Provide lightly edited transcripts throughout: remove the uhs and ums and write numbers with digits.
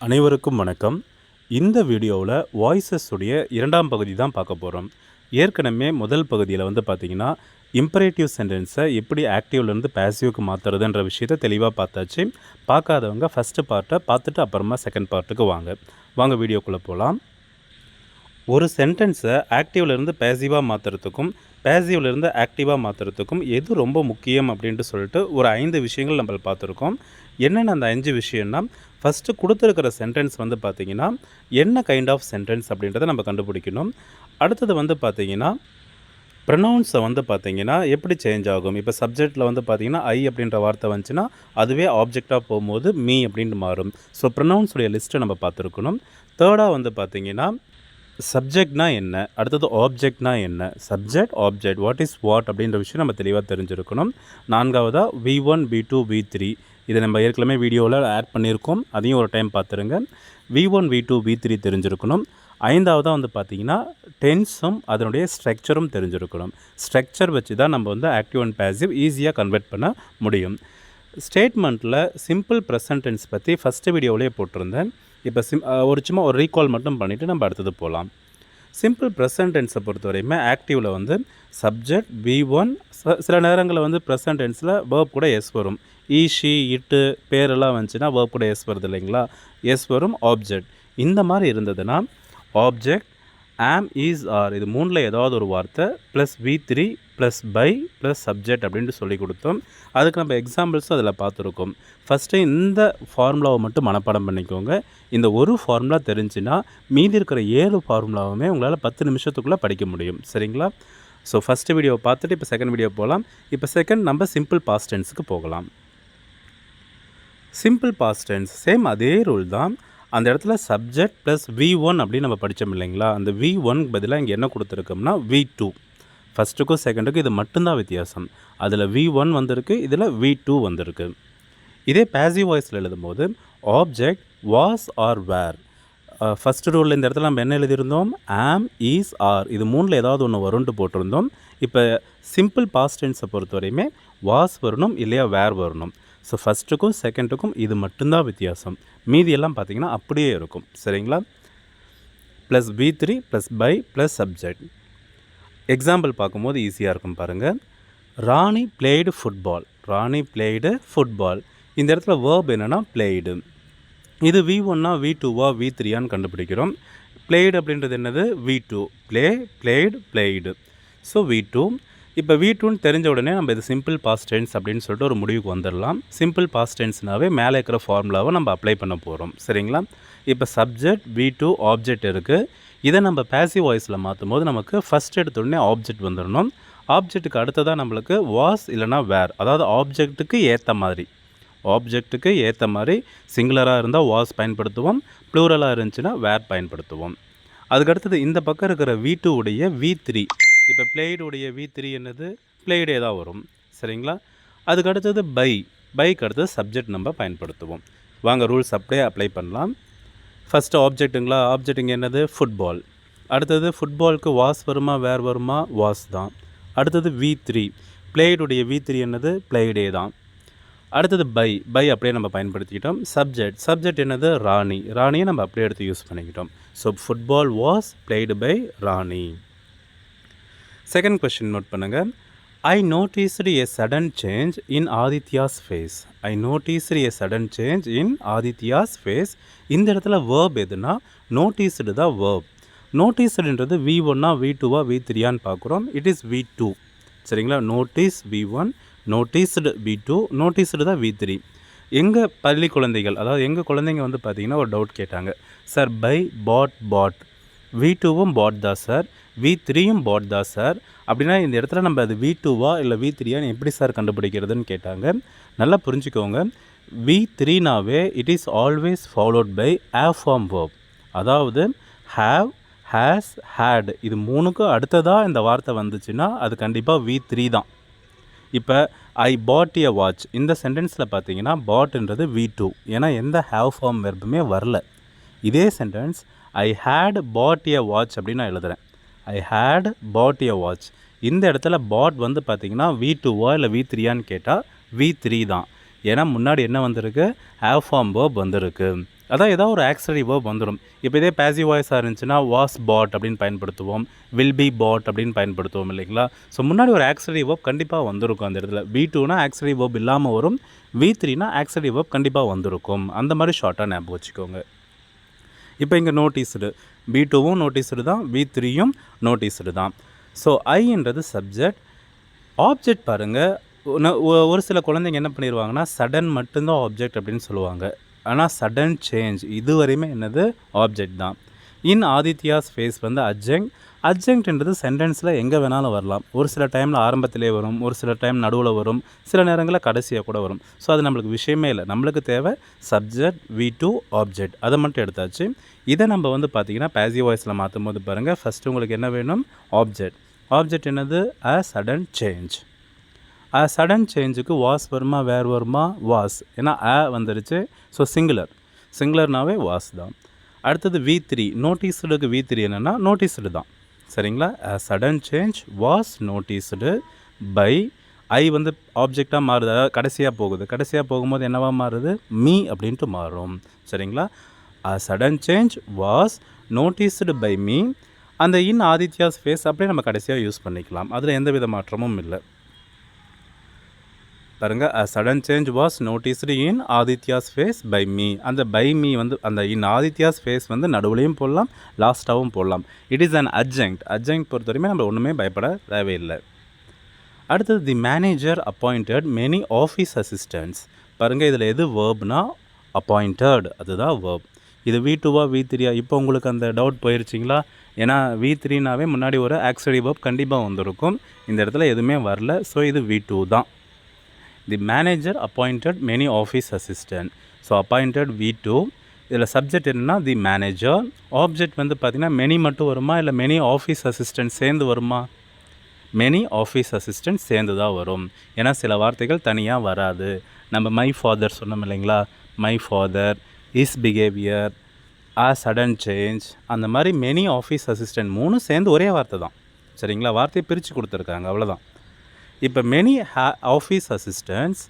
அனைவருக்கும் வணக்கம். இந்த வீடியோவில் வாய்ஸஸ் உடைய இரண்டாம் பகுதி தான் பார்க்க போகிறோம். ஏற்கனவே முதல் பகுதியில் பார்த்தீங்கன்னா இம்பரேட்டிவ் சென்டென்ஸை எப்படி ஆக்டிவ்லேருந்து பேசிவ்க்கு மாற்றுறதுன்ற விஷயத்தை தெளிவாக பார்த்தாச்சு. பார்க்காதவங்க ஃபஸ்ட்டு பார்ட்டை பார்த்துட்டு அப்புறமா செகண்ட் பார்ட்டுக்கு வாங்க வீடியோக்குள்ளே போகலாம். ஒரு சென்டென்ஸை ஆக்டிவ்லேருந்து பேசிவாக மாற்றுறதுக்கும் பேசிவ்லேருந்து ஆக்டிவாக மாற்றுறதுக்கும் எது ரொம்ப முக்கியம் அப்படின்ட்டு சொல்லிட்டு ஒரு 5 விஷயங்கள் நம்ம பார்த்துருக்கோம். என்னென்ன அந்த 5 விஷயம்னா, ஃபஸ்ட்டு கொடுத்துருக்கிற சென்டென்ஸ் பார்த்திங்கன்னா என்ன கைண்ட் ஆஃப் சென்டென்ஸ் அப்படின்றத நம்ம கண்டுபிடிக்கணும். அடுத்தது பார்த்திங்கன்னா ப்ரொனவுன்ஸை பார்த்திங்கன்னா எப்படி சேஞ்ச் ஆகும். இப்போ சப்ஜெக்டில் பார்த்திங்கன்னா ஐ அப்படின்ற வார்த்தை வந்துச்சுன்னா அதுவே ஆப்ஜெக்டாக போகும்போது மீ அப்படின்ட்டு மாறும். ஸோ ப்ரொனவுன்ஸுடைய லிஸ்ட்டை நம்ம பார்த்துருக்கணும். தேர்டாக பார்த்திங்கன்னா சப்ஜெக்ட்னா என்ன, அடுத்தது ஆப்ஜெக்ட்னா என்ன, subject object what is what அப்படின்ற விஷயம் நம்ம தெளிவாக தெரிஞ்சிருக்கணும். நான்காவதாக V1 V2 V3 இதை நம்ம ஏற்கனவே வீடியோவில் ஆட் பண்ணியிருக்கோம், அதையும் ஒரு டைம் பார்த்துருங்க. V1 V2 V3 தெரிஞ்சிருக்கணும். ஐந்தாவதாக பார்த்திங்கன்னா டென்ஸும் அதனுடைய ஸ்ட்ரக்சரும் தெரிஞ்சிருக்கணும். ஸ்ட்ரக்சர் வச்சு தான் நம்ம ஆக்டிவ் அண்ட் பேசிவ் ஈஸியாக கன்வெர்ட் பண்ண முடியும். ஸ்டேட்மெண்ட்டில் சிம்பிள் ப்ரெசன்ட் டென்ஸ் பற்றி ஃபஸ்ட்டு வீடியோவிலே போட்டிருந்தேன். இப்போ சும்மா ஒரு ரீகால் மட்டும் பண்ணிவிட்டு நம்ம அடுத்தது போகலாம். சிம்பிள் ப்ரெசன்ட் டென்ஸை பொறுத்த வரையுமே ஆக்டிவில் சப்ஜெக்ட் V1 சில நேரங்களில் ப்ரெசன்ட் டென்ஸில் வேர்ப் கூட எஸ் வரும். ஈ ஷி இட்டு பேரெல்லாம் வந்துச்சுன்னா வேர்ப் கூட எஸ் வருது இல்லைங்களா, எஸ் வரும். ஆப்ஜெக்ட் இந்த மாதிரி இருந்ததுன்னா ஆப்ஜெக்ட் ஆம் இஸ் ஆர் இது மூணில் ஏதாவது ஒரு வார்த்தை plus V3 plus by plus subject அப்படின்ட்டு சொல்லி கொடுத்தோம். அதுக்கு நம்ம எக்ஸாம்பிள்ஸும் அதில் பார்த்துருக்கோம். ஃபஸ்ட்டு இந்த ஃபார்முலாவை மட்டும் மனப்பாடம் பண்ணிக்கோங்க. இந்த ஒரு ஃபார்முலா தெரிஞ்சுன்னா மீதி இருக்கிற 7 ஃபார்முலாவுமே உங்களால் 10 நிமிஷத்துக்குள்ளே படிக்க முடியும். சரிங்களா? ஸோ ஃபஸ்ட்டு வீடியோவை பார்த்துட்டு இப்போ செகண்ட் வீடியோ போகலாம். இப்போ செகண்ட் நம்ம சிம்பிள் பாஸ்ட் டென்ஸுக்கு போகலாம். சிம்பிள் பாஸ்ட் டென்ஸ் சேம் அதே ரூல் தான். அந்த இடத்துல சப்ஜெக்ட் ப்ளஸ் V1 அப்படின்னு நம்ம படித்தோம் இல்லைங்களா, அந்த V1 பதிலாக இங்கே என்ன கொடுத்துருக்கோம்னா V2. ஃபஸ்ட்டுக்கும் செகண்டுக்கும் இது மட்டும்தான் வித்தியாசம். அதில் V1 வந்திருக்கு, இதில் V2 வந்திருக்கு. இதே பேசிவ் வாய்ஸில் எழுதும் போது object was or were. First ரூலில் இந்த இடத்துல நம்ம என்ன எழுதியிருந்தோம், ஆம் ஈஸ் ஆர் இது மூணில் ஏதாவது ஒன்று வரும்னு போட்டிருந்தோம். இப்போ சிம்பிள் பாஸ்ட் டென்ஸை பொறுத்த வரையுமே வாஸ் வரணும் இல்லையா வேர் வரணும். ஸோ ஃபஸ்ட்டுக்கும் செகண்டுக்கும் இது மட்டும்தான் வித்தியாசம். மீதியெல்லாம் பார்த்திங்கன்னா அப்படியே இருக்கும். சரிங்களா? Plus V3 plus by plus subject. Example பார்க்கும்போது ஈஸியாக இருக்கும் பாருங்கள். Rani played football. Rani played football. இந்த இடத்துல வேர்ப் என்னென்னா பிளேடு. இது V1 V2 V3 கண்டுபிடிக்கிறோம். பிளேடு அப்படின்றது என்னது V2. Blade blade. So V2. இப்போ V2ன்னு தெரிஞ்ச உடனே நம்ம இது சிம்பிள் பாஸ்ட் டென்ஸ் அப்படின்னு சொல்லிட்டு ஒரு முடிவுக்கு வந்துடலாம். சிம்பிள் பாஸ்ட் டென்ஸ்னாவே மேலே இருக்கிற ஃபார்முலாவை நம்ம அப்ளை பண்ண போகிறோம். சரிங்களா? இப்போ சப்ஜெக்ட் V2 ஆப்ஜெக்ட் இருக்குது. இதை நம்ம பேசிவ் வாய்ஸில் மாற்றும் போது நமக்கு ஃபஸ்ட் எடுத்த உடனே ஆப்ஜெக்ட் வந்துடணும். ஆப்ஜெக்ட்டுக்கு அடுத்ததாக நம்மளுக்கு வாஸ் இல்லைனா வேர், அதாவது ஆப்ஜெக்ட்டுக்கு ஏற்ற மாதிரி சிங்குலராக இருந்தால் வாஸ் பயன்படுத்துவோம், ப்ளூரலாக இருந்துச்சுன்னா வேர் பயன்படுத்துவோம். அதுக்கடுத்தது இந்த பக்கம் இருக்கிற V2 உடைய V3. இப்போ பிளேடுடைய V3 என்னது பிளேடே தான் வரும். சரிங்களா? அதுக்கு அடுத்தது பைக்கு அடுத்தது சப்ஜெக்ட் நம்ம பயன்படுத்துவோம். வாங்க ரூல்ஸ் அப்படியே அப்ளை பண்ணலாம். ஃபஸ்ட்டு ஆப்ஜெக்ட்டுங்களா, ஆப்ஜெக்ட் இங்கே என்னது ஃபுட்பால். அடுத்தது ஃபுட்பாலுக்கு வாஸ் வருமா வேர் வருமா, வாஸ் தான். அடுத்தது V3 பிளேடுடைய V3 என்னது பிளேடே தான். அடுத்தது பை அப்படியே நம்ம பயன்படுத்திக்கிட்டோம். சப்ஜெக்ட் என்னது ராணியை நம்ம அப்படியே எடுத்து யூஸ் பண்ணிக்கிட்டோம். So football was played by Rani. Second question note பண்ணுங்கள். I noticed a sudden change in Aditya's face. இந்த இடத்துல வேர்ப் எதுனா நோட்டீஸ்டு தான் வேர்ப். நோட்டீஸ்டுன்றது V1 V2 V3 பார்க்குறோம். It is V2. சரிங்களா? Notice V1, noticed V2, noticed தான் V3. எங்கள் பள்ளி குழந்தைகள், அதாவது எங்கள் குழந்தைங்க பார்த்திங்கன்னா ஒரு டவுட் கேட்டாங்க. சார் பை பாட் V2வும் பாட் தான் சார், V3யும் பாட் தான் சார். அப்படின்னா இந்த இடத்துல நம்ம அது V2 இல்லை V3 எப்படி சார் கண்டுபிடிக்கிறதுன்னு கேட்டாங்க. நல்லா புரிஞ்சுக்கோங்க. V3 it is always followed by have form verb. அதாவது ஹேவ், ஹேஸ், ஹேட் இது மூணுக்கும் அடுத்ததாக இந்த வார்த்தை வந்துச்சுன்னா அது கண்டிப்பாக V3 தான். இப்போ ஐ பாட் எ வாட்ச் இந்த சென்டென்ஸில் பார்த்தீங்கன்னா பாட்ன்றது V2, ஏன்னா எந்த ஹேவ் ஃபார்ம் வெர்புமே வரல. இதே sentence I had bought a watch அப்படின்னு நான் எழுதுகிறேன். I had bought a watch. இந்த இடத்துல பாட் பார்த்திங்கன்னா V2 இல்லை V3 கேட்டால் V3 தான். ஏன்னா முன்னாடி என்ன வந்திருக்கு, ஹேவ் ஃபார்ம் வேர்ப் வந்திருக்கு. அதான் ஏதாவது ஒரு ஆக்ஸிலரி வேர்ப் வந்துடும். இப்போ இதே பேசிவ் வாய்ஸாக இருந்துச்சுன்னா வாஸ் பாட் அப்படின்னு பயன்படுத்துவோம், வில் பி பாட் அப்படின்னு பயன்படுத்துவோம் இல்லைங்களா? ஸோ முன்னாடி ஒரு ஆக்ஸிலரி வேர்ப் கண்டிப்பாக வந்திருக்கும் அந்த இடத்துல. V2னா ஆக்ஸிலரி வேர்ப் இல்லாமல் வரும், V3னா ஆக்ஸிலரி வேர்ப் கண்டிப்பாக வந்திருக்கும். அந்த மாதிரி ஷார்ட்டாக ஞாபகம் வச்சுக்கோங்க. இப்போ இங்கே நோட்டீஸ்டு, B2வும் நோட்டீஸ்டு தான், V3யும் நோட்டீஸ்டு தான். ஸோ ஐன்றது சப்ஜெக்ட். ஆப்ஜெக்ட் பாருங்கள், ஒரு சில குழந்தைங்க என்ன பண்ணிடுவாங்கன்னா சடன் மட்டும்தான் ஆப்ஜெக்ட் அப்படின்னு சொல்லுவாங்க. ஆனால் சடன் சேஞ்ச் இதுவரையுமே என்னது ஆப்ஜெக்ட் தான். இன் ஆதித்யாஸ் ஃபேஸ் வந்து அட்ஜங்க். அட்ஜங்க்ன்றது சென்டென்ஸில் எங்கே வேணாலும் வரலாம். ஒரு சில டைமில் ஆரம்பத்திலே வரும், ஒரு சில டைம் நடுவில் வரும், சில நேரங்களில் கடைசியாக கூட வரும். ஸோ அது நம்மளுக்கு விஷயமே இல்லை. நம்மளுக்கு தேவை சப்ஜெக்ட், V2, ஆப்ஜெக்ட். அதை மட்டும் எடுத்தாச்சு. இதை நம்ம வந்து பார்த்திங்கன்னா பேசிவ் வாய்ஸில் மாற்றும் போது பாருங்கள், ஃபஸ்ட்டு உங்களுக்கு என்ன வேணும்? ஆப்ஜெக்ட். ஆப்ஜெக்ட் என்னது? A sudden change. சடன் சேஞ்சுக்கு வாஸ் வருமா, வேர் வருமா? வாஸ். ஏன்னா வந்துடுச்சு. ஸோ சிங்குலர்னாவே வாஸ் தான். அடுத்தது V3. நோட்டீஸ்டுக்கு V3 என்னென்னா நோட்டீஸ்டு தான். சரிங்களா? Sudden change was noticed by. I வந்து ஆப்ஜெக்டாக மாறுது, அதாவது கடைசியாக போகுது. கடைசியாக போகும்போது என்னவா மாறுது? மீ அப்படின்ட்டு மாறும். சரிங்களா? Sudden change was noticed by me. அந்த இன் ஆதித்யாஸ் ஃபேஸ் அப்படியே நம்ம கடைசியாக யூஸ் பண்ணிக்கலாம். அதில் எந்த வித மாற்றமும் இல்லை. பாருங்கள், a sudden change was noticed in Aditya's face by me. அந்த பை மீ வந்து அந்த இன் ஆதித்யாஸ் ஃபேஸ் வந்து நடுவுலையும் போடலாம், லாஸ்ட்டாகவும் போடலாம். It is an adjunct. Adjunct பொறுத்தவரையுமே நம்ம ஒன்றுமே பயப்பட தேவையில்லை. அடுத்தது the manager appointed many office assistants. பாருங்கள், இதில் எது வேர்ப்னா அப்பாயிண்டட், அதுதான் வேர்ப். இது V2வா V3யா? இப்போ உங்களுக்கு அந்த டவுட் போயிருச்சிங்களா? ஏன்னா V3னாவே முன்னாடி ஒரு ஆக்ஸிலரி வேர்ப் கண்டிப்பாக வந்திருக்கும். இந்த இடத்துல எதுவுமே வரல. ஸோ இது V2 தான். தி manager appointed many office assistant. So appointed V2. இதில் சப்ஜெக்ட் என்னென்னா தி மேனேஜர். ஆப்ஜெக்ட் வந்து பார்த்திங்கன்னா மெனி மட்டும் வருமா, இல்லை மெனி ஆஃபீஸ் அசிஸ்டன்ட் சேர்ந்து வருமா? மெனி ஆஃபீஸ் அசிஸ்டன்ட் சேர்ந்து தான் வரும். ஏன்னா சில வார்த்தைகள் தனியாக வராது. நம்ம மை ஃபாதர் சொன்னோம் இல்லைங்களா? My father, is behaviour, sudden change, அந்த மாதிரி மெனி ஆஃபீஸ் அசிஸ்டன்ட் 3 சேர்ந்து ஒரே வார்த்தை தான். சரிங்களா? வார்த்தையை பிரித்து கொடுத்துருக்காங்க, அவ்வளோதான். இப்போ மெனி ஆஃபீஸ் அசிஸ்டன்ட்ஸ்.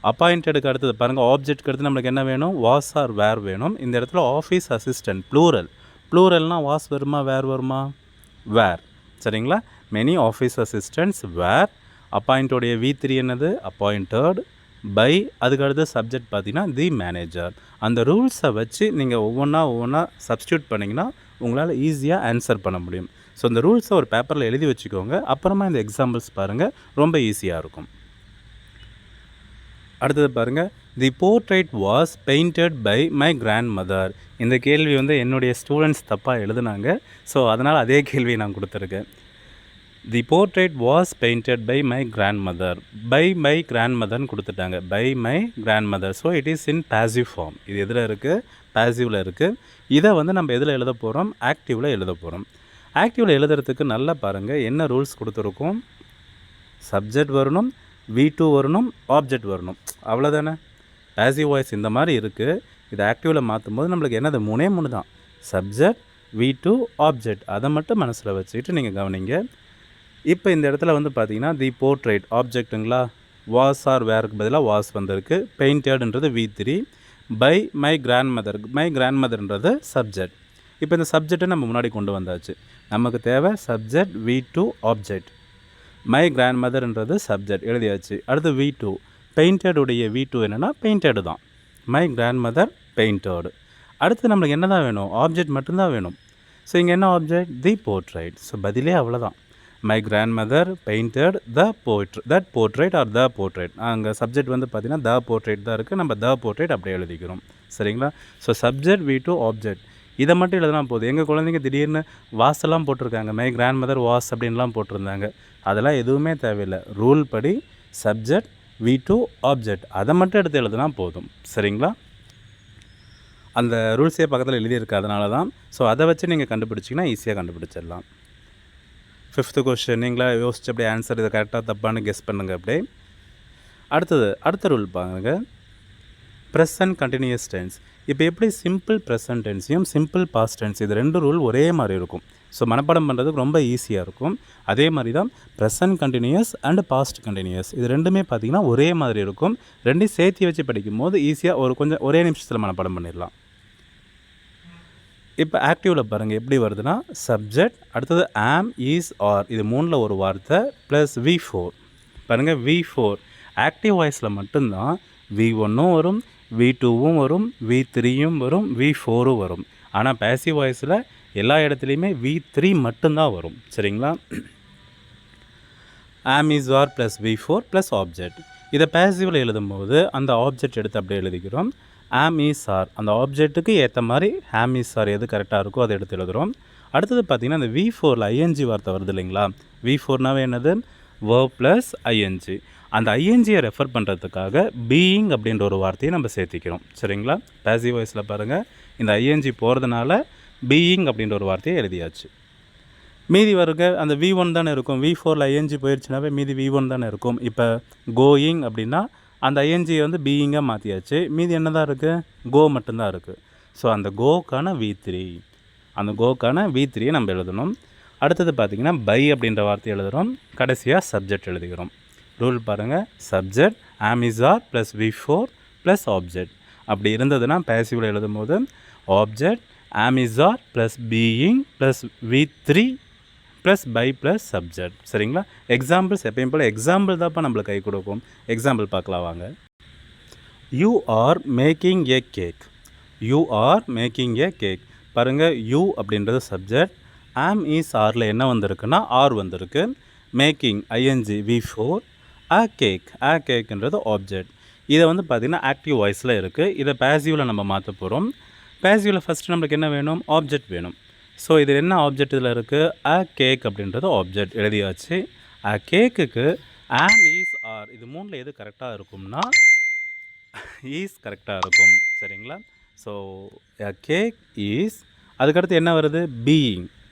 அப்பாயிண்டடுக்கு அடுத்தது பாருங்கள், ஆப்ஜெக்ட்க்கு அடுத்து நம்மளுக்கு என்ன வேணும்? வாஸ் ஆர் வேர் வேணும். இந்த இடத்துல ஆஃபீஸ் அசிஸ்டன்ட் ப்ளூரல்னால் வாஸ் வருமா, வேர் வருமா? வேர். சரிங்களா? Many office assistants were. அப்பாயிண்டோடைய V3 என்னது? Appointed by. அதுக்கு அடுத்து சப்ஜெக்ட் பார்த்தீங்கன்னா தி மேனேஜர். அந்த ரூல்ஸை வச்சு நீங்கள் ஒவ்வொன்றா சப்ஸ்டியூட் பண்ணிங்கன்னா உங்களால் ஈஸியாக ஆன்சர் பண்ண முடியும். ஸோ இந்த ரூல்ஸை ஒரு பேப்பரில் எழுதி வச்சுக்கோங்க. அப்புறமா இந்த எக்ஸாம்பிள்ஸ் பாருங்கள், ரொம்ப ஈஸியாக இருக்கும். அடுத்தது பாருங்கள், the portrait was painted by my grandmother. இந்த கேள்வி வந்து என்னுடைய ஸ்டூடெண்ட்ஸ் தப்பாக எழுதுனாங்க. ஸோ அதனால் அதே கேள்வியை நான் கொடுத்துருக்கேன். The portrait was painted by my grandmother. By my கிராண்ட் மதர்னு கொடுத்துட்டாங்க. By my grandmother. So it is in passive form. இது எதில் இருக்குது? பாசிவில் இருக்குது. இதை வந்து நம்ம எதில் எழுத போகிறோம்? ஆக்டிவில் எழுத போகிறோம். ஆக்டிவில் எழுதுறதுக்கு நல்லா பாருங்கள், என்ன ரூல்ஸ் கொடுத்துருக்கோம்? சப்ஜெக்ட் வரணும், V2 வரணும், ஆப்ஜெக்ட் வரணும், அவ்வளோதானே? பாசிவ் வாய்ஸ் இந்த மாதிரி இருக்குது. இதை ஆக்டிவில் மாற்றும் போது நம்மளுக்கு என்னது? 3 தான். Subject, V2, object. அதை மட்டும் மனசில் வச்சுக்கிட்டு நீங்கள் கவனிங்க. இப்போ இந்த இடத்துல வந்து பார்த்தீங்கன்னா தி போர்ட்ரைட் ஆப்ஜெக்ட்டுங்களா? வாஸ் ஆர் வேருக்கு பதிலாக வாஸ் வந்திருக்கு. பெயிண்டட்ன்றது V3. By my grandmother, my கிராண்ட் மதர்ன்றது சப்ஜெக்ட். இப்போ இந்த சப்ஜெக்டை நம்ம முன்னாடி கொண்டு வந்தாச்சு. நமக்கு தேவை சப்ஜெக்ட், V2, ஆப்ஜெக்ட். மை கிராண்ட் மதர்ன்றது சப்ஜெக்ட் எழுதியாச்சு. அடுத்து V2. பெயிண்டடுடைய V2 என்னென்னா பெயிண்டடு தான். My grandmother painted. அடுத்து நம்மளுக்கு என்ன தான் வேணும்? ஆப்ஜெக்ட் மட்டும்தான் வேணும். ஸோ இங்கே என்ன ஆப்ஜெக்ட்? தி போர்ட்ரைட். ஸோ பதிலே அவ்வளோதான். My grandmother painted that portrait are the portrait. அங்கே சப்ஜெக்ட் வந்து பார்த்திங்கன்னா த போர்ட்ரைட் தான் இருக்குது. நம்ம த போர்ட்ரைட் அப்படியே எழுதிக்கிறோம். சரிங்களா? So subject, V2, object. இதை மட்டும் எழுதுனா போதும். எங்கள் குழந்தைங்க திடீர்னு வாசெல்லாம் போட்டிருக்காங்க. மை கிராண்ட் மதர் வாஸ் அப்படின்லாம் போட்டிருந்தாங்க. அதெல்லாம் எதுவுமே தேவையில்லை. ரூல் படி சப்ஜெக்ட், V2, ஆப்ஜெக்ட் அதை மட்டும் எடுத்து எழுதுனா போதும். சரிங்களா? அந்த ரூல்ஸே பக்கத்தில் எழுதியிருக்கு, அதனால தான். ஸோ அதை வச்சு நீங்கள் கண்டுபிடிச்சிங்கன்னா ஈஸியாக கண்டுபிடிச்சிடலாம். 5th கொஸ்டின் நீங்களா யோசிச்சு அப்படியே ஆன்சர் இதை கரெக்டாக தப்பான்னு கெஸ் பண்ணுங்கள் அப்படியே. அடுத்த ரூல் பாருங்கள், ப்ரெசன்ட் கண்டினியூஸ் டென்ஸ். இப்போ எப்படி சிம்பிள் ப்ரெசன்ட் டென்ஸையும் சிம்பிள் பாஸ்ட் டென்ஸ் இது 2 ரூல் ஒரே மாதிரி இருக்கும். ஸோ மனப்பாடம் பண்ணுறதுக்கு ரொம்ப ஈஸியாக இருக்கும். அதே மாதிரி தான் present continuous and past continuous இது ரெண்டுமே பார்த்திங்கன்னா ஒரே மாதிரி இருக்கும். ரெண்டையும் சேர்த்து வச்சு படிக்கும் போது ஈஸியாக ஒரே நிமிஷத்தில் மனப்பாடம் பண்ணிடலாம். இப்போ ஆக்டிவில் பாருங்கள் எப்படி வருதுன்னா சப்ஜெக்ட், அடுத்தது ஆம், இஸ், ஆர், இது மூணில் ஒரு வார்த்தை ப்ளஸ் V4. பாருங்கள் V4 ஆக்டிவ் வாய்ஸில் மட்டும்தான் V1ம் வரும், V2வும் வரும், V3யும் வரும், V4ம் வரும். ஆனால் பேசிவ் வாய்ஸில் எல்லா இடத்துலையுமே V3 மட்டும்தான் வரும். சரிங்களா? Am, is, are plus V4 plus object. இதை பேசிவில் எழுதும்போது அந்த ஆப்ஜெக்ட் எடுத்து அப்படியே எழுதிக்கிறோம். ஆம், இஸ், ஆர் அந்த ஆப்ஜெக்ட்டுக்கு ஏற்ற மாதிரி ஆம், இஸ், ஆர் எது கரெக்டாக இருக்கோ அதை எடுத்து எழுதுகிறோம். அடுத்தது பார்த்திங்கன்னா அந்த V4ல் ஐஎன்ஜி வார்த்தை வருது இல்லைங்களா? V4னாவே என்னது? verb plus ING. அந்த ஐஎன்ஜியை ரெஃபர் பண்ணுறதுக்காக பீயிங் அப்படின்ற ஒரு வார்த்தையை நம்ம சேர்த்திக்கிறோம். சரிங்களா? பேசிவ் வாய்ஸில் பாருங்கள் இந்த ஐஎன்ஜி போகிறதுனால பீயிங் அப்படின்ற ஒரு வார்த்தையை எழுதியாச்சு. மீதி வருக அந்த V1 தானே இருக்கும். V4ல் ஐஎன்ஜி போயிடுச்சுனாவே மீதி V1 தானே இருக்கும். இப்போ கோயிங் அப்படின்னா அந்த ஐஎன்ஜியை வந்து பீயிங்காக மாற்றியாச்சு. மீதி என்ன தான் இருக்குது? கோ மட்டும்தான் இருக்குது. ஸோ அந்த கோக்கான V3, அந்த கோக்கான V3யை நம்ம எழுதணும். அடுத்தது பார்த்திங்கன்னா பை அப்படின்ற வார்த்தை எழுதுகிறோம். கடைசியாக சப்ஜெக்ட் எழுதுகிறோம். ரூல் பாருங்கள், subject am, is, are plus V4 plus object. அப்படி இருந்ததுன்னா பேசிவில் எழுதும் போது object am, is, are plus being plus V3 plus by plus subject. சரிங்களா? எக்ஸாம்பிள்ஸ் எப்பயும் போல் எக்ஸாம்பிள் தான்ப்பா நம்மளுக்கு கை கொடுக்கும். எக்ஸாம்பிள் பார்க்கலாம் வாங்க. You are making a cake. You are making a cake. பாருங்கள், யூ அப்படின்றது சப்ஜெக்ட். ஆம், இஸ், ஆரில் என்ன வந்திருக்குன்னா ஆர் வந்திருக்கு. Making ING V4. a கேக்ன்றது ஆப்ஜெக்ட். இதை வந்து பார்த்திங்கன்னா ஆக்டிவ் வாய்ஸில் இருக்குது. இதை பேசிவில் நம்ம மாற்ற போகிறோம். பேசிவில் ஃபஸ்ட்டு நம்மளுக்கு என்ன வேணும்? ஆப்ஜெக்ட் வேணும். ஸோ இது என்ன ஆப்ஜெக்ட் இதில் இருக்குது? கேக் அப்படின்றது ஆப்ஜெக்ட் எழுதியாச்சு. கேக்குக்கு ஆம், இஸ், ஆர் இது மூணில் எது கரெக்டாக இருக்கும்னா ஈஸ் கரெக்டாக இருக்கும். சரிங்களா? So cake is. அதுக்கடுத்து என்ன வருது? பீயிங்.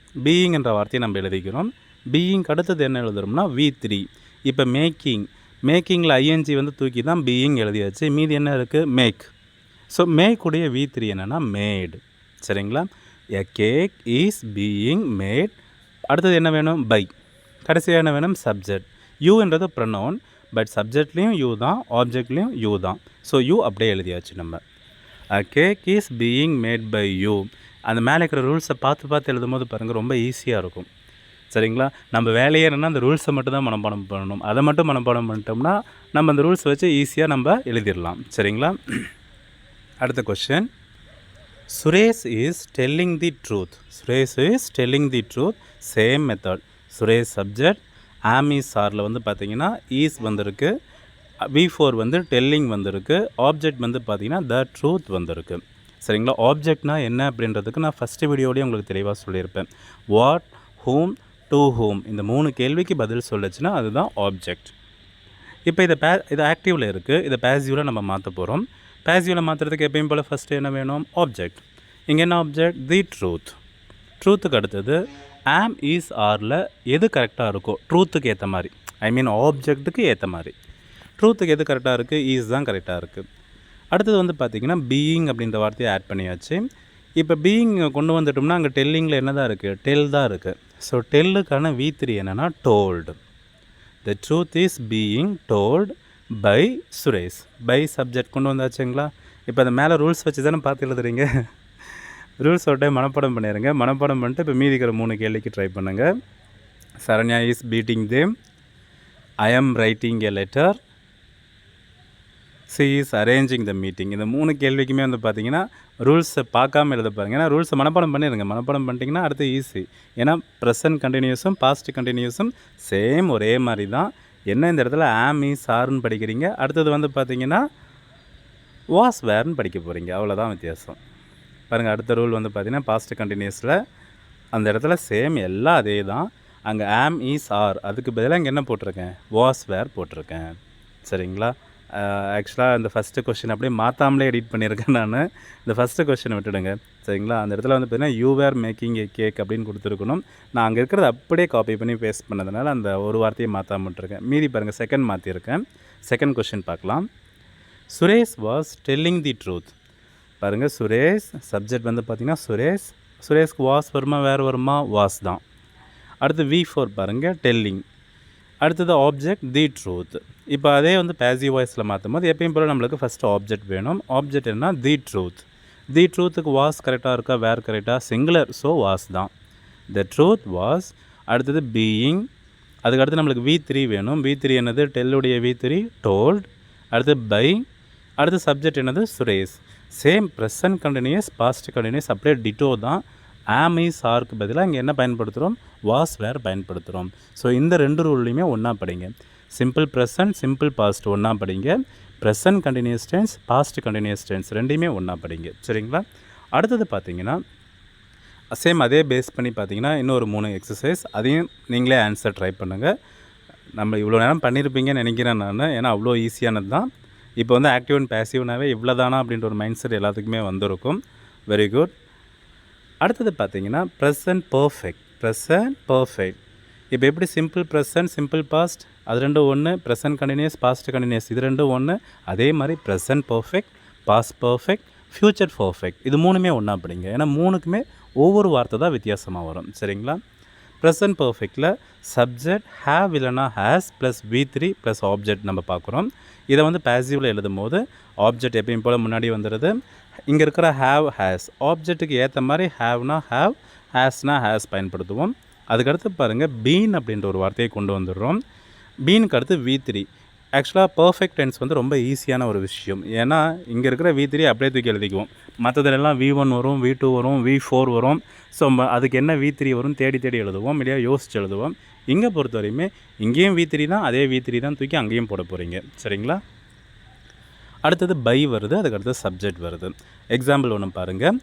பீயிங்ன்ற வார்த்தையை நம்ம எழுதிக்கிறோம். பீயிங் அடுத்தது என்ன எழுதுறோம்னா V3. இப்போ மேக்கிங்கில் ஐஎன்ஜி வந்து தூக்கி தான் பீயிங் எழுதியாச்சு. மீதி என்ன இருக்குது? மேக். ஸோ மேக்குடைய V3 என்னென்னா மேட். சரிங்களா? A cake is being made. அடுத்தது என்ன வேணும்? பை. கடைசியாக என்ன வேணும்? சப்ஜெக்ட். யூன்றது ப்ரொனவுன், பட் சப்ஜெக்ட்லேயும் யூ தான், ஆப்ஜெக்ட்லேயும் யூ தான். ஸோ யூ அப்படியே எழுதியாச்சு நம்ம. A cake is being made by you. அந்த மேலே இருக்கிற ரூல்ஸை பார்த்து எழுதும்போது பாருங்கள் ரொம்ப ஈஸியாக இருக்கும். சரிங்களா? நம்ம வேலையே என்னென்னா அந்த ரூல்ஸை மட்டும் தான் மனப்பாடம் பண்ணணும். அதை மட்டும் மனப்பாடம் பண்ணிட்டோம்னா நம்ம அந்த ரூல்ஸ் வச்சு ஈஸியாக நம்ம எழுதிடலாம். சரிங்களா? அடுத்த question. Suresh is telling the truth. Suresh is telling the truth. Same method. Suresh subject, am, is, ஆரில் வந்து பார்த்திங்கன்னா ஈஸ் வந்திருக்கு. V4 வந்து டெல்லிங் வந்திருக்கு. ஆப்ஜெக்ட் வந்து பார்த்திங்கன்னா த ட்ரூத் வந்திருக்கு. சரிங்களா? ஆப்ஜெக்ட்னா என்ன அப்படின்றதுக்கு நான் ஃபஸ்ட்டு வீடியோலேயே உங்களுக்கு தெளிவாக சொல்லியிருப்பேன். வாட், ஹூம், டு ஹூம் இந்த 3 கேள்விக்கு பதில் சொல்லுச்சுன்னா அதுதான் ஆப்ஜெக்ட். இப்போ இது ஆக்டிவில் இருக்குது. இதை பேசிவில் நம்ம மாற்ற போகிறோம். பேசிவில் மாற்றுறதுக்கு எப்பயும் போல் ஃபஸ்ட்டு என்ன வேணும்? ஆப்ஜெக்ட். இங்கே என்ன ஆப்ஜெக்ட்? தி ட்ரூத். ட்ரூத்துக்கு அடுத்தது ஆம், இஸ், ஆரில் எது கரெக்டாக இருக்கோ ட்ரூத்துக்கு ஏற்ற மாதிரி, ஐ மீன் ஆப்ஜெக்ட்டுக்கு ஏற்ற மாதிரி. ட்ரூத்துக்கு எது கரெக்டாக இருக்குது? ஈஸ் தான் கரெக்டாக இருக்குது. அடுத்தது வந்து பார்த்திங்கன்னா பீயிங் அப்படின்ற வார்த்தையை ஆட் பண்ணியாச்சு. இப்போ பீயிங் கொண்டு வந்துட்டோம்னா அங்கே டெல்லிங்கில் என்ன தான் இருக்குது? டெல் தான் இருக்குது. ஸோ டெல்லுக்கான V3 என்னென்னா told. The truth is being told by Suresh. By subject கொண்டு வந்தாச்சுங்களா? இப்போ அந்த மேலே ரூல்ஸ் வச்சு தானே பார்த்து எழுதுறீங்க. ரூல்ஸ் ஒரு டைம் மனப்பாடம் பண்ணிடுங்க. மனப்பாடம் பண்ணிட்டு இப்போ மீதி இருக்கிற 3 கேள்விக்கு ட்ரை பண்ணுங்கள். Saranya is beating them. ஐ ஆம் writing a letter. C is arranging the meeting. இந்த 3 கேள்விக்குமே வந்து பார்த்திங்கன்னா ரூல்ஸை பார்க்காம எழுத பாருங்கள். ஏன்னா ரூல்ஸை மனப்பாடம் பண்ணிடுங்க. மனப்பாடம் பண்ணிட்டீங்கன்னா அடுத்து ஈஸி. ஏன்னா ப்ரெசன்ட் கண்டினியூஸும் பாஸ்ட் கண்டினியூஸும் சேம் ஒரே மாதிரி தான். என்ன இந்த இடத்துல ஆம், இஸ், ஆர்னு படிக்கிறீங்க. அடுத்தது வந்து பார்த்திங்கன்னா வாஸ், வேர்னு படிக்க போகிறீங்க. அவ்வளோதான் வித்தியாசம். பாருங்கள், அடுத்த ரூல் வந்து பார்த்திங்கன்னா பாஸ்ட் கண்டினியூஸில் அந்த இடத்துல சேம் எல்லாம் அதே தான். அங்கே ஆம், இஸ், ஆர் அதுக்கு பதிலாக இங்கே என்ன போட்டிருக்கேன்? வாஸ், வேர் போட்டிருக்கேன். சரிங்களா? ஆக்சுவலாக இந்த ஃபஸ்ட்டு கொஸ்டின் அப்படியே மாற்றாமலே எடிட் பண்ணியிருக்கேன் நான். இந்த ஃபஸ்ட்டு கொஸ்டினை விட்டுடுங்க. சரிங்களா? அந்த இடத்துல வந்து பார்த்திங்கன்னா you were making a cake அப்படின்னு கொடுத்துருக்கணும். நான் அங்கே இருக்கிறத அப்படியே காப்பி பண்ணி பேஸ்ட் பண்ணதுனால அந்த ஒரு வார்த்தையை மாற்றாம விட்டுருக்கேன். மீதி பாருங்கள், செகண்ட் மாற்றிருக்கேன். செகண்ட் கொஸ்டின் பார்க்கலாம். Suresh was telling the truth. பாருங்கள், சுரேஷ் சப்ஜெக்ட் வந்து பார்த்திங்கன்னா சுரேஷ். சுரேஷ்க்கு வாஸ் வருமா வேறு வருமா? வாஸ் தான். அடுத்து V4 பாருங்கள், டெல்லிங். அடுத்தது ஆப்ஜெக்ட் தி ட்ரூத். இப்போ அதே வந்து பேசிவ் வாய்ஸில் மாற்றும் போது எப்பயும் போல் நம்மளுக்கு ஃபஸ்ட்டு ஆப்ஜெக்ட் வேணும். ஆப்ஜெக்ட் என்ன? தி ட்ரூத். தி ட்ரூத்துக்கு வாஸ் கரெக்டாக இருக்கா, வேர் கரெக்டாக, சிங்குலர், ஸோ வாஸ் தான். The truth was. அடுத்தது பீயிங். அதுக்கடுத்து நம்மளுக்கு V3 வேணும். V3 என்னது, டெல்லுடைய V3 டோல்ட். அடுத்து பை. அடுத்து சப்ஜெக்ட் என்னது, Suresh. Same present continuous past continuous அப்படியே டிட்டோ தான். ஆம் இஸ் ஆருக்கு பதிலாக இங்கே என்ன பயன்படுத்துகிறோம், வாஸ் வேர் பயன்படுத்துகிறோம். ஸோ இந்த 2 ரூல்லையுமே ஒன்றா படிங்க. சிம்பிள் ப்ரெசன்ட், சிம்பிள் பாஸ்ட் ஒன்றா படிங்க. Present continuous tense, past continuous tense ரெண்டையுமே ஒன்றா படிங்க. சரிங்களா? அடுத்தது பார்த்தீங்கன்னா சேம் அதே பேஸ் பண்ணி பார்த்தீங்கன்னா இன்னொரு 3 எக்ஸசைஸ், அதையும் நீங்களே ஆன்சர் ட்ரை பண்ணுங்கள். நம்ம இவ்வளோ நேரம் பண்ணியிருப்பீங்கன்னு நினைக்கிறேன் நான், ஏன்னா அவ்வளோ ஈஸியானது தான். இப்போ வந்து ஆக்டிவ் அண்ட் பேசிவ்னாவே இவ்வளோ தானா அப்படின்ற ஒரு மைண்ட் செட் எல்லாத்துக்குமே வந்திருக்கும். Very good. அடுத்தது பார்த்தீங்கன்னா ப்ரெசன்ட் பர்ஃபெக்ட். ப்ரெசன்ட் பர்ஃபெக்ட் இப்போ எப்படி சிம்பிள் ப்ரெசன்ட், சிம்பிள் பாஸ்ட் அது ரெண்டும் ஒன்று, ப்ரெசன்ட் கண்டினியூஸ், பாஸ்ட் கண்டினியூஸ் இது ரெண்டும் ஒன்று. அதே மாதிரி present perfect, past perfect, future perfect இது 3மே ஒன்றா படிங்க. ஏன்னா 3க்குமே ஒவ்வொரு வார்த்தை தான் வித்தியாசமாக வரும். சரிங்களா? ப்ரெசன்ட் பர்ஃபெக்டில் சப்ஜெக்ட் ஹேவ் இல்லைனா has plus V3 plus object நம்ம பார்க்குறோம். இதை வந்து பேசிவில் எழுதும் போது ஆப்ஜெக்ட் எப்பயும் போல் முன்னாடி வந்துடுது. இங்கே இருக்கிற ஹேவ் ஹேஸ் ஆப்ஜெக்ட்டுக்கு ஏற்ற மாதிரி ஹேவ்னா ஹேவ், ஹேஸ்னா ஹேஸ் பயன்படுத்துவோம். அதுக்கடுத்து பாருங்கள் பீன் அப்படின்ற ஒரு வார்த்தையை கொண்டு வந்துடுறோம். பீனுக்கு அடுத்து V3. ஆக்சுவலாக பர்ஃபெக்ட் டென்ஸ் வந்து ரொம்ப ஈஸியான ஒரு விஷயம். ஏன்னா இங்கே இருக்கிற V3 அப்படியே தூக்கி எழுதிக்குவோம். மற்றதுலாம் V1 வரும், V2 வரும், V4 வரும். ஸோ அதுக்கு என்ன V3 வரும் தேடி தேடி எழுதுவோம், இல்லையா யோசிச்சு எழுதுவோம். இங்கே பொறுத்த வரையுமே இங்கேயும் V3 தான், அதே V3 தான் தூக்கி அங்கேயும் போட போகிறீங்க. சரிங்களா? அடுத்தது பை வருது, அதுக்கடுத்து சப்ஜெக்ட் வருது. எக்ஸாம்பிள் ஒன்று பாருங்கள்.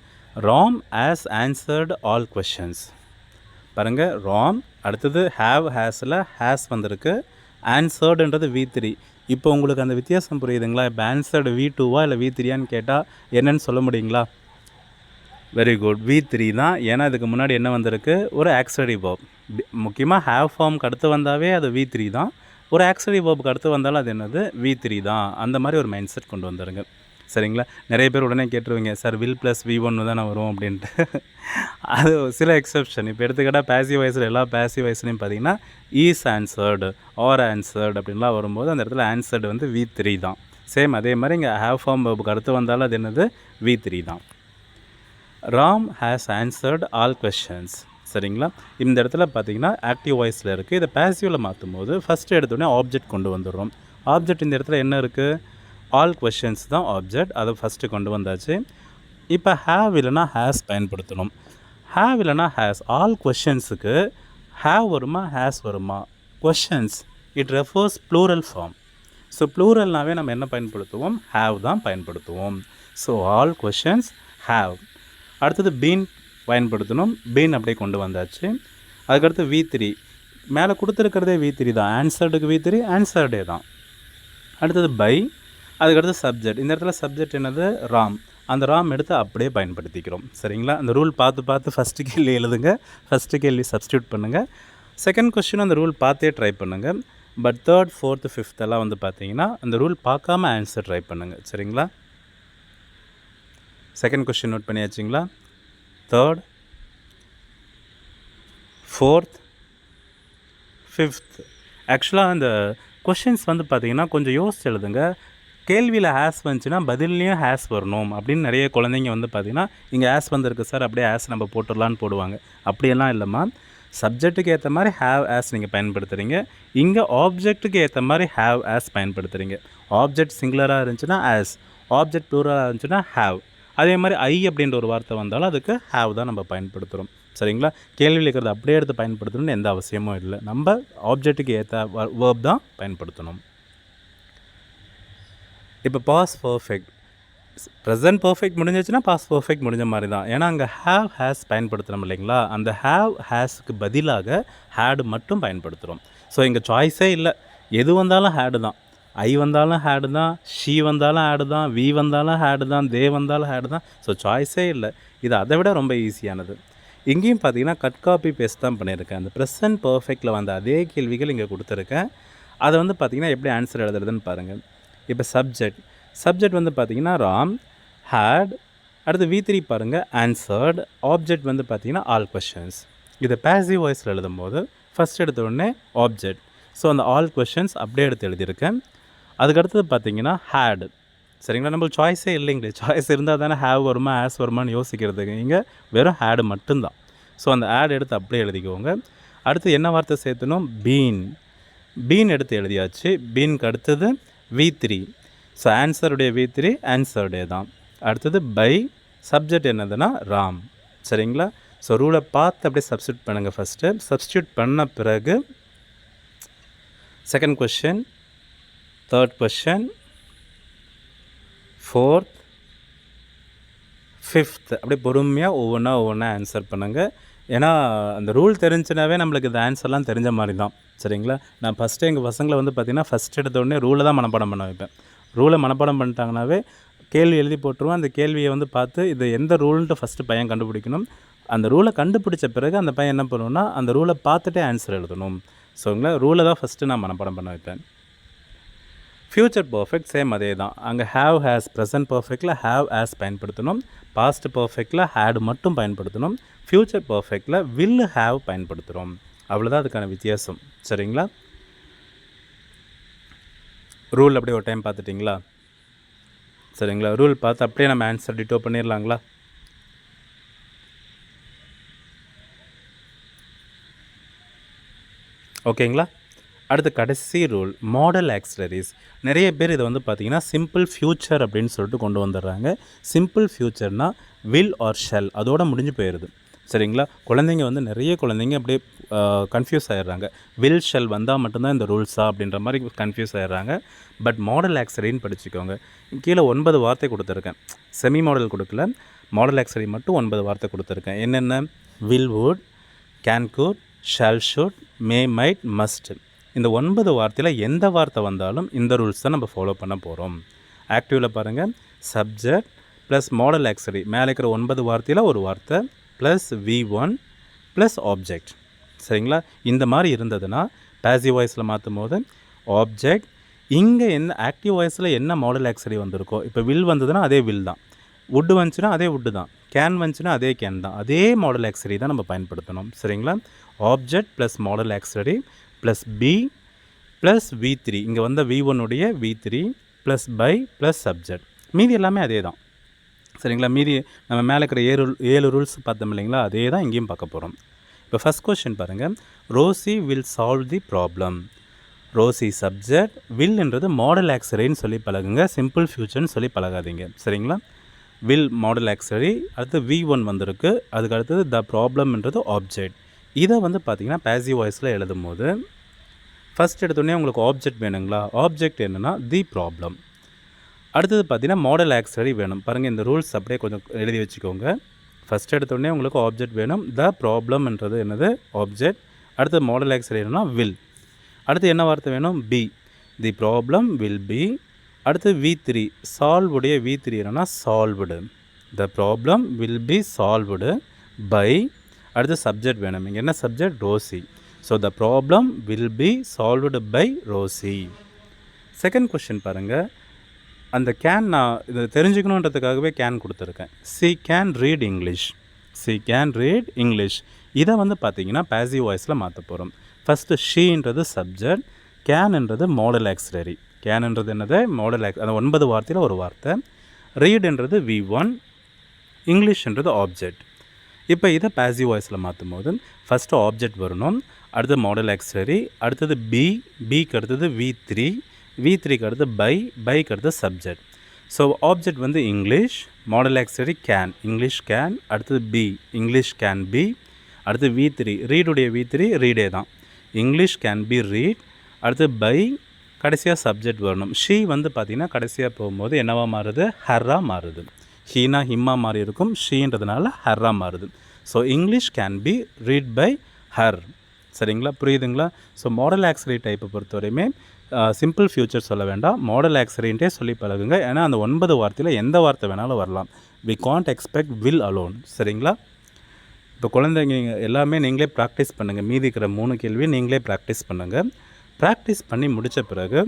Ram has answered all questions. பாருங்கள், ராம் அடுத்தது ஹேவ் ஹேஸில் ஹேஸ் வந்திருக்கு, ஆன்சர்டுன்றது V3. இப்போ உங்களுக்கு அந்த வித்தியாசம் புரியுதுங்களா? இப்போ ஆன்சர்டு V2வா இல்லை V3யான்னு கேட்டால் என்னன்னு சொல்ல முடியுங்களா? வெரி குட், V3 தான். ஏன்னா இதுக்கு முன்னாடி என்ன வந்திருக்கு, ஒரு ஆக்ஸிலரி வேர்ப். முக்கியமாக ஹேவ் ஃபார்முக்கு அடுத்து வந்தாவே அது V3 தான். ஒரு ஆக்ஸிலரி வேர்புக்கு அடுத்து வந்தாலும் அது என்னது, V3 தான். அந்த மாதிரி ஒரு மைண்ட் செட் கொண்டு வந்துடுங்க. சரிங்களா? நிறைய பேர் உடனே கேட்டுருவீங்க, சார் வில் ப்ளஸ் V1 தானே வரும் அப்படின்ட்டு. அது சில எக்ஸப்ஷன். இப்போ எடுத்துக்கிட்டால் பேசிவ் வாய்ஸில் எல்லா பேசிவ் வாய்ஸ்லையும் பார்த்தீங்கன்னா ஈஸ் ஆன்சர்டு ஆர் ஆன்சர்டு அப்படின்லாம் வரும்போது அந்த இடத்துல ஆன்சர்டு வந்து V3 தான். சேம் அதே மாதிரி இங்கே ஹேவ் ஃபார்ம் வேர்புக்கு அடுத்து வந்தாலும் அது என்னது, V3 தான். Ram has answered all questions. சரிங்களா? இந்த இடத்துல பார்த்தீங்கன்னா ஆக்டிவ் வாய்ஸில் இருக்குது. இதை பேசிவில் மாற்றும் போது ஃபஸ்ட்டு எடுத்தோடனே ஆப்ஜெக்ட் கொண்டு வந்துடுறோம். ஆப்ஜெக்ட் இந்த இடத்துல என்ன இருக்குது, ஆல் கொஷன்ஸ் தான் ஆப்ஜெக்ட். அதை ஃபஸ்ட்டு கொண்டு வந்தாச்சு. இப்போ ஹேவ் இல்லைனா ஹேஸ் பயன்படுத்தணும். ஹேவ் இல்லைனா ஹேஸ், ஆல் கொஷன்ஸுக்கு ஹேவ் வருமா ஹேஸ் வருமா? Questions it refers plural form. So ப்ளூரல்னாவே நம்ம என்ன பயன்படுத்துவோம், ஹேவ் தான் பயன்படுத்துவோம். So all questions have. அடுத்தது பீன் பயன்படுத்தணும். பீன் அப்படியே கொண்டு வந்தாச்சு. அதுக்கடுத்து V3 மேலே கொடுத்துருக்கிறதே V3 தான். ஆன்சர்டுக்கு V3 ஆன்சர்டே தான். அடுத்தது பை. அதுக்கடுத்து சப்ஜெக்ட். இந்த இடத்துல சப்ஜெக்ட் என்னது, ராம். அந்த ராம் எடுத்து அப்படியே பயன்படுத்திக்கிறோம். சரிங்களா? அந்த ரூல் பார்த்து ஃபஸ்ட்டு கேள்வி எழுதுங்க, ஃபஸ்ட்டு கேள்வி சப்ஸ்டியூட் பண்ணுங்கள். செகண்ட் கொஸ்டின் அந்த ரூல் பார்த்தே ட்ரை பண்ணுங்கள். பட் தேர்ட், ஃபோர்த்து, ஃபிஃப்த்தெல்லாம் வந்து பார்த்தீங்கன்னா அந்த ரூல் பார்க்காம ஆன்சர் ட்ரை பண்ணுங்கள். சரிங்களா? செகண்ட் கொஸ்டின் நோட் பண்ணியாச்சுங்களா? Third, fourth, fifth. ஆக்சுவலாக அந்த கொஷின்ஸ் வந்து பார்த்தீங்கன்னா கொஞ்சம் யோசிச்சு எழுதுங்க. கேள்வியில் ஹேஸ் வந்துச்சுன்னா பதில்லையும் ஹேஸ் வரணும் அப்படின்னு நிறைய குழந்தைங்க வந்து பார்த்திங்கன்னா இங்கே ஹேஸ் வந்திருக்கு சார் அப்படியே ஹேஸ் நம்ம போட்டுடலான்னு போடுவாங்க. அப்படியெல்லாம் இல்லைம்மா. சப்ஜெக்ட்டுக்கு ஏற்ற மாதிரி ஹேவ் ஹேஸ் நீங்கள் பயன்படுத்துகிறீங்க. இங்கே ஆப்ஜெக்ட்டுக்கு ஏற்ற மாதிரி ஹேவ் ஹேஸ் பயன்படுத்துகிறீங்க. ஆப்ஜெக்ட் சிங்குலராக இருந்துச்சுன்னா ஹேஸ், ஆப்ஜெக்ட் ப்ளூரலாக இருந்துச்சுன்னா ஹேவ். அதே மாதிரி ஐ அப்படின்ற ஒரு வார்த்தை வந்தாலும் அதுக்கு ஹேவ் தான் நம்ம பயன்படுத்துகிறோம். சரிங்களா? கேள்வியில் இருக்கிறது அப்படியே எடுத்து பயன்படுத்தணும்னு எந்த அவசியமும் இல்லை. நம்ம ஆப்ஜெக்ட்டுக்கு ஏற்ற வேர்ப் தான் பயன்படுத்தணும். இப்போ பாஸ் பர்ஃபெக்ட், ப்ரெசன்ட் பர்ஃபெக்ட் முடிஞ்சிச்சுன்னா பாஸ் பர்ஃபெக்ட் முடிஞ்ச மாதிரி தான். ஏன்னா அங்கே ஹேவ் ஹேஸ் பயன்படுத்துகிறோம் இல்லைங்களா? அந்த ஹேவ் ஹேஸுக்கு பதிலாக ஹேடு மட்டும் பயன்படுத்துகிறோம். ஸோ இங்கே சாய்ஸே இல்லை. எது வந்தாலும் ஹேடு தான். ஐ வந்தாலும் ஹேடு தான், ஷீ வந்தாலும் ஹேடு தான், வி வந்தாலும் ஹேடு தான், தே வந்தாலும் ஹேடு தான். ஸோ சாய்ஸே இல்லை. இது அதை விட ரொம்ப ஈஸியானது. இங்கேயும் பார்த்தீங்கன்னா கட் காப்பி பேஸ்ட் தான் பண்ணியிருக்கேன். அந்த ப்ரெசன்ட் பர்ஃபெக்டில் வந்த அதே கேள்விகள் இங்கே கொடுத்துருக்கேன். அதை வந்து பார்த்திங்கன்னா எப்படி ஆன்சர் எழுதுறதுன்னு பாருங்கள். இப்போ சப்ஜெக்ட் வந்து பார்த்திங்கன்னா ராம், ஹேட். அடுத்து V3 பாருங்கள், ஆன்சர்டு. ஆப்ஜெக்ட் வந்து பார்த்திங்கன்னா ஆல் கொஷன்ஸ். இதை பேசிவ் வாய்ஸில் எழுதும்போது ஃபஸ்ட் எடுத்த உடனே ஆப்ஜெக்ட். ஸோ அந்த ஆல் கொஷன்ஸ் அப்படியே எடுத்து எழுதியிருக்கேன். அதுக்கடுத்தது பார்த்திங்கன்னா ஹேடு. சரிங்களா? நம்மளுக்கு சாய்ஸே இல்லைங்களே. சாய்ஸ் இருந்தால் தானே ஹேவ் வருமா ஆஸ் வருமானு யோசிக்கிறதுக்கு. இங்கே வெறும் ஹேடு மட்டும்தான். ஸோ அந்த ஆட் எடுத்து அப்படியே எழுதிக்கோங்க. அடுத்து என்ன வார்த்தை சேர்த்தணும்? பீன். பீன் எடுத்து எழுதியாச்சு. பீனுக்கு அடுத்தது V3. ஸோ ஆன்சருடைய V3 ஆன்சருடைய தான். அடுத்தது பை. சப்ஜெக்ட் என்னதுன்னா ராம். சரிங்களா? ஸோ ரூலை பார்த்து அப்படியே சப்ஸ்டியூட் பண்ணுங்கள். ஃபஸ்ட்டு சப்ஸ்டியூட் பண்ண பிறகு second question, third question, fourth, fifth அப்படியே பொறுமையாக ஒவ்வொன்றா ஆன்சர் பண்ணுங்கள். ஏன்னா அந்த ரூல் தெரிஞ்சுனாவே நம்மளுக்கு இந்த ஆன்சர்லாம் தெரிஞ்ச மாதிரி தான். சரிங்களா? நான் ஃபஸ்ட்டு எங்கள் பசங்களை வந்து பார்த்திங்கன்னா ஃபஸ்ட் எடுத்த உடனே ரூலை தான் மனப்பாடம் பண்ண வைப்பேன். ரூலை மனப்பாடம் பண்ணிட்டாங்கனாவே கேள்வி எழுதி போட்டுருவோம். அந்த கேள்வியை வந்து பார்த்து இது எந்த ரூல்ன்ட்டு ஃபஸ்ட்டு பையன் கண்டுபிடிக்கணும். அந்த ரூலை கண்டுபிடிச்ச பிறகு அந்த பையன் என்ன பண்ணுவோன்னா அந்த ரூலை பார்த்துட்டே ஆன்சர் எழுதணும். ஸோங்களா ரூலை தான் ஃபஸ்ட்டு நான் மனப்பாடம் பண்ண வைப்பேன். ஃப்யூச்சர் பர்ஃபெக்ட் சேம் அதே தான். அங்கே ஹேவ் ஹேஸ் ப்ரெசன்ட் பர்ஃபெக்டில் ஹேவ் ஹேஸ் பயன்படுத்தணும். பாஸ்ட் பர்ஃபெக்டில் ஹேடு மட்டும் பயன்படுத்தணும். ஃப்யூச்சர் பர்ஃபெக்டில் வில் ஹேவ் பயன்படுத்துகிறோம். அவ்வளோதான் அதுக்கான வித்தியாசம். சரிங்களா? ரூல் அப்படியே ஒரு டைம் பார்த்துட்டிங்களா? சரிங்களா? ரூல் பார்த்து அப்படியே நம்ம ஆன்சர் டிட்டோ பண்ணிடலாங்களா? ஓகேங்களா? அடுத்து கடைசி ரூல் மாடல் ஆக்சிலரிஸ். நிறைய பேர் இதை வந்து பார்த்திங்கன்னா சிம்பிள் ஃப்யூச்சர் அப்படின்னு சொல்லிட்டு கொண்டு வந்துடுறாங்க. சிம்பிள் ஃப்யூச்சர்னால் வில் ஆர் ஷெல் அதோட முடிஞ்சு போயிடுது. சரிங்களா? குழந்தைங்க வந்து நிறைய குழந்தைங்க அப்படியே கன்ஃபியூஸ் ஆகிடுறாங்க. வில் ஷெல் வந்தால் மட்டும்தான் இந்த ரூல்ஸா அப்படின்ற மாதிரி கன்ஃபியூஸ் ஆகிடுறாங்க. பட் மாடல் ஆக்சிலரின்னு படிச்சுக்கோங்க. கீழே 9 வார்த்தை கொடுத்துருக்கேன். செமி மாடல் கொடுக்கல, மாடல் ஆக்சிலரி மட்டும் 9 வார்த்தை கொடுத்துருக்கேன். என்னென்ன? Will would, can good, shawl should, May might, must. இந்த 9 வார்த்தையில் எந்த வார்த்தை வந்தாலும் இந்த ரூல்ஸ் தான் நம்ம ஃபாலோ பண்ண போகிறோம். ஆக்டிவில் பாருங்கள், சப்ஜெக்ட் ப்ளஸ் மாடல் ஆக்சிலரி மேலே இருக்கிற 9 வார்த்தையில் ஒரு வார்த்தை ப்ளஸ் V1 ப்ளஸ் ஆப்ஜெக்ட். சரிங்களா? இந்த மாதிரி இருந்ததுன்னா பாசிவ் வாய்ஸில் மாற்றும் போது ஆப்ஜெக்ட். இங்கே என்ன ஆக்டிவ் வாய்ஸில் என்ன மாடல் ஆக்சிலரி வந்திருக்கோ, இப்போ வில் வந்ததுன்னா அதே வில் தான், வுட்டு வந்துச்சுன்னா அதே வுட்டு தான், கேன் வந்துச்சுன்னா அதே கேன் தான், அதே மாடல் ஆக்சிலரி தான் நம்ம பயன்படுத்தணும். சரிங்களா? Object plus modal auxiliary plus be plus V3. இங்கே வந்த V1 உடைய V3 plus by plus subject. மீதி எல்லாமே அதே தான். சரிங்களா? மீதி நம்ம மேலே இருக்கிற 7 ரூல்ஸ் பார்த்தோம் இல்லைங்களா? அதே தான் இங்கேயும் பார்க்க போகிறோம். இப்போ ஃபஸ்ட் கொஸ்டின் பாருங்கள். Rosie will solve the problem. Rosie subject, வில்ன்றது மாடல் ஆக்சிலரின்னு சொல்லி பழகுங்க. சிம்பிள் ஃப்யூச்சர்னு சொல்லி பழகாதீங்க. சரிங்களா? Will modal auxiliary. அடுத்து V1 வந்திருக்கு. அதுக்கு அடுத்தது த ப்ராப்ளம்ன்றது ஆப்ஜெக்ட். இதை வந்து பார்த்திங்கன்னா பாசிவ் வாய்ஸில் எழுதும் போது ஃபஸ்ட் எடுத்தோடனே உங்களுக்கு ஆப்ஜெக்ட் வேணுங்களா? ஆப்ஜெக்ட் என்னென்னா தி ப்ராப்ளம். அடுத்தது பார்த்திங்கன்னா மாடல் ஆக்சிலரி வேணும். பாருங்கள், இந்த ரூல்ஸ் அப்படியே கொஞ்சம் எழுதி வச்சுக்கோங்க. ஃபஸ்ட் எடுத்தோடனே உங்களுக்கு ஆப்ஜெக்ட் வேணும். த ப்ராப்ளம்ன்றது என்னது? ஆப்ஜெக்ட். அடுத்தது மாடல் ஆக்சிலரி என்னன்னா வில். அடுத்து என்ன வார்த்தை வேணும்? Be. The problem will be. அடுத்து V3 சால்வுடைய V3 என்னன்னா solved. The problem will be solved by. அடுத்து சப்ஜெக்ட் வேணும். இங்கே என்ன subject? Rosie. So the problem will be solved by Rosie. Second question பாருங்கள். அந்த கேன் நான் இதை தெரிஞ்சுக்கணுன்றதுக்காகவே கேன் கொடுத்துருக்கேன். She can read English. She can read English. இதை வந்து பார்த்திங்கன்னா பாசிவ் வாய்ஸில் மாற்ற போகிறோம். ஃபஸ்ட்டு ஷீன்றது சப்ஜெக்ட், கேன்ன்றது மாடல் ஆக்சிலரி. கேன்ன்றது என்னது? மாடல் அந்த 9 வார்த்தையில் ஒரு வார்த்தை. ரீடுன்றது V1, இங்கிலீஷ்ன்றது ஆப்ஜெக்ட். இப்போ இதை பாசிவ் வாய்ஸில் மாற்றும் போது ஃபஸ்ட்டு ஆப்ஜெக்ட் வரணும். அடுத்து மாடல் ஆக்சிலரி. அடுத்தது பிக்கு அடுத்தது V3, V3க்கு அடுத்து பைக்கு அடுத்து சப்ஜெக்ட். ஸோ ஆப்ஜெக்ட் வந்து English, model auxiliary can, English can. அடுத்தது பி, இங்கிலீஷ் கேன் பி. அடுத்து V3, ரீடுடைய V3 ரீடே தான், இங்கிலீஷ் கேன் பி ரீட். அடுத்து பை, கடைசியாக சப்ஜெக்ட் வரணும். ஷீ வந்து பார்த்திங்கன்னா கடைசியாக போகும்போது என்னவாக மாறுது? ஹர்ராக மாறுது. ஹீனா ஹிம்மா மாறி இருக்கும், ஷீன்றதுனால ஹர்ராக மாறுது. So English can be read by her. சரிங்களா? புரியுதுங்களா? ஸோ மாடல் ஆக்சிலரி டைப்பை பொறுத்தவரையுமே சிம்பிள் ஃப்யூச்சர் சொல்ல வேண்டாம், மாடல் ஆக்சிலரின்ட்டே சொல்லி பழகுங்க. ஏன்னா அந்த 9 வார்த்தையில் எந்த வார்த்தை வேணாலும் வரலாம். We can't expect will alone. சரிங்களா? இப்போ குழந்தைங்க எல்லாமே நீங்களே ப்ராக்டிஸ் பண்ணுங்கள். மீதி இருக்கிற 3 கேள்வி நீங்களே ப்ராக்டிஸ் பண்ணுங்கள். ப்ராக்டிஸ் பண்ணி முடித்த பிறகு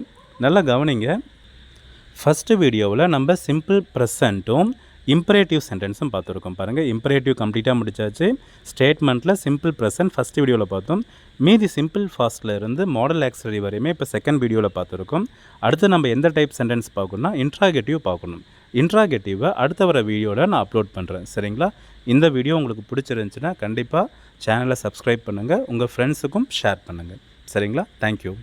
நல்லா கவனிங்க. ஃபஸ்ட்டு வீடியோவில் நம்ம சிம்பிள் ப்ரெசண்ட்டும் இம்பரேட்டிவ் சென்டென்ஸும் பார்த்துருக்கோம். பாருங்கள், இம்பரேட்டிவ் கம்ப்ளீட்டாக முடிச்சாச்சு. ஸ்டேட்மெண்ட்டில் சிம்பிள் ப்ரெசன்ட் ஃபஸ்ட் வீடியோவில் பார்த்தோம். மீதி சிம்பிள் ஃபாஸ்ட்டில் இருந்து மாடல் ஆக்ஸிலரி வரையுமே இப்போ செகண்ட் வீடியோவில் பார்த்துருக்கோம். அடுத்து நம்ம எந்த டைப் சென்டென்ஸ் பார்க்கணும்னா இன்ட்ராகேட்டிவ் பார்க்கணும். இன்ட்ராகேட்டிவை அடுத்த வர வீடியோவில் நான் அப்லோட் பண்ணுறேன். சரிங்களா? இந்த வீடியோ உங்களுக்கு பிடிச்சிருந்துச்சுன்னா கண்டிப்பாக சேனலை சப்ஸ்கிரைப் பண்ணுங்கள், உங்கள் ஃப்ரெண்ட்ஸுக்கும் ஷேர் பண்ணுங்கள். சரிங்களா? தேங்க்யூ.